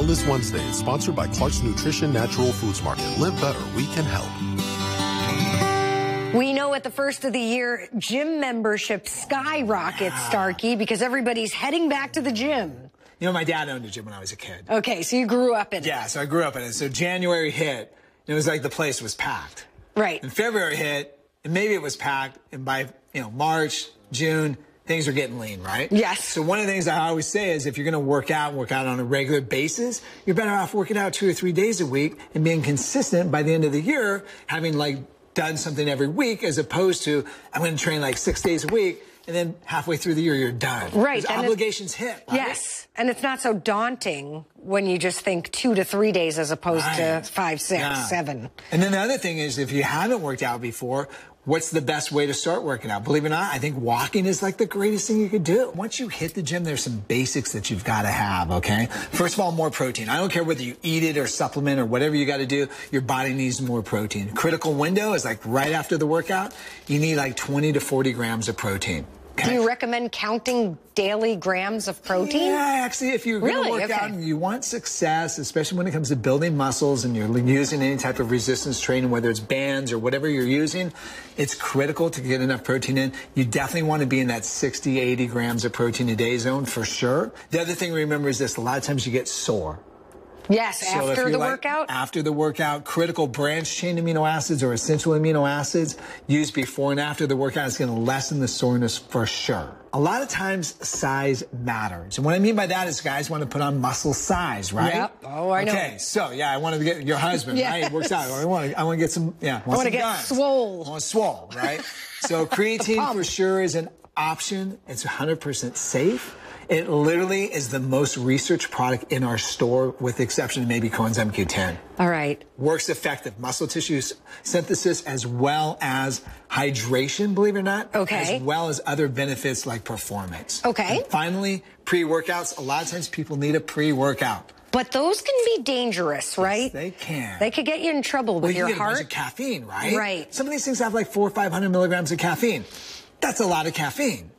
Wellness Wednesday is sponsored by Clark's Nutrition Natural Foods Market. Live better, we can help. We know at the first of the year, gym membership skyrockets, Starkie, because everybody's heading back to the gym. You know, my dad owned a gym when I was a kid. Okay, so you grew up in it. Yeah, so I grew up in it. So January hit, and it was like the place was packed. Right. And February hit, and maybe it was packed, and by, March, June, things are getting lean, right? Yes. So one of the things I always say is if you're going to work out on a regular basis, you're better off working out 2 or 3 days a week and being consistent by the end of the year, having done something every week, as opposed to I'm going to train 6 days a week, and then halfway through the year you're done. Right. Obligations hit. Right? Yes. And it's not so daunting when you just think 2 to 3 days as opposed to 5, 6, 7. And then the other thing is, if you haven't worked out before, what's the best way to start working out? Believe it or not, I think walking is the greatest thing you could do. Once you hit the gym, there's some basics that you've got to have, okay? First of all, more protein. I don't care whether you eat it or supplement or whatever you got to do, your body needs more protein. Critical window is right after the workout, you need 20 to 40 grams of protein. Okay. Do you recommend counting daily grams of protein? Yeah, actually, if you're going to work out and you want success, especially when it comes to building muscles and you're using any type of resistance training, whether it's bands or whatever you're using, it's critical to get enough protein in. You definitely want to be in that 60, 80 grams of protein a day zone for sure. The other thing to remember is this: a lot of times you get sore. Yes, so after the workout? After the workout, critical branched-chain amino acids or essential amino acids used before and after the workout is going to lessen the soreness for sure. A lot of times, size matters. And what I mean by that is guys want to put on muscle size, right? Yep. Oh, I know. Okay, so, I want to get your husband, right? It works out. I want to get some, I want to get swole. I want swole, right? So creatine for sure is an option. It's 100% safe. It literally is the most researched product in our store, with the exception of maybe coenzyme Q10. All right. Works effective muscle tissue synthesis as well as hydration, believe it or not. Okay. As well as other benefits like performance. Okay. And finally, pre-workouts. A lot of times people need a pre-workout. But those can be dangerous, right? Yes, they can. They could get you in trouble with your heart. You get a bunch of caffeine, right? Right. Some of these things have 400 or 500 milligrams of caffeine. That's a lot of caffeine.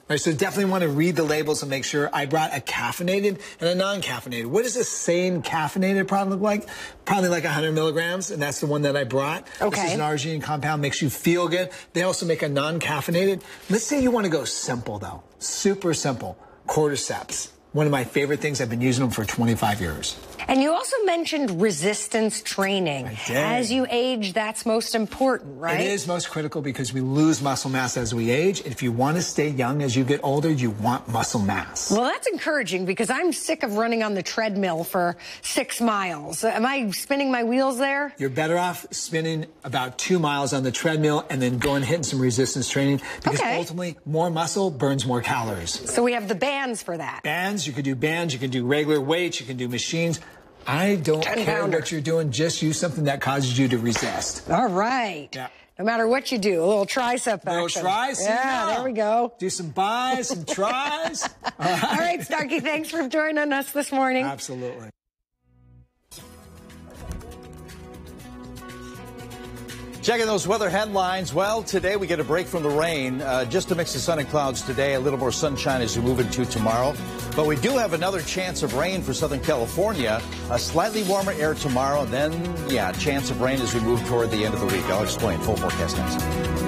Right, so definitely want to read the labels and make sure. I brought a caffeinated and a non-caffeinated. What does the same caffeinated product look like? Probably 100 milligrams, and that's the one that I brought. Okay. This is an arginine compound, makes you feel good. They also make a non-caffeinated. Let's say you want to go simple, though. Super simple. Cordyceps. One of my favorite things. I've been using them for 25 years. And you also mentioned resistance training. I did. As you age, that's most important, right? It is most critical because we lose muscle mass as we age. And if you want to stay young as you get older, you want muscle mass. Well, that's encouraging because I'm sick of running on the treadmill for 6 miles. Am I spinning my wheels there? You're better off spinning about 2 miles on the treadmill and then going and hitting some resistance training, because ultimately more muscle burns more calories. So we have the bands for that. Bands, you can do regular weights, you can do machines. I don't care what you're doing, just use something that causes you to resist. All right. Yeah. No matter what you do, a little tricep action. Little tries? Yeah, there we go. Do some buys, some tries. All right, Starkie, thanks for joining us this morning. Absolutely. Checking those weather headlines. Well, today we get a break from the rain. Just a mix of sun and clouds today. A little more sunshine as we move into tomorrow. But we do have another chance of rain for Southern California. A slightly warmer air tomorrow. Then, chance of rain as we move toward the end of the week. I'll explain. Full forecast next.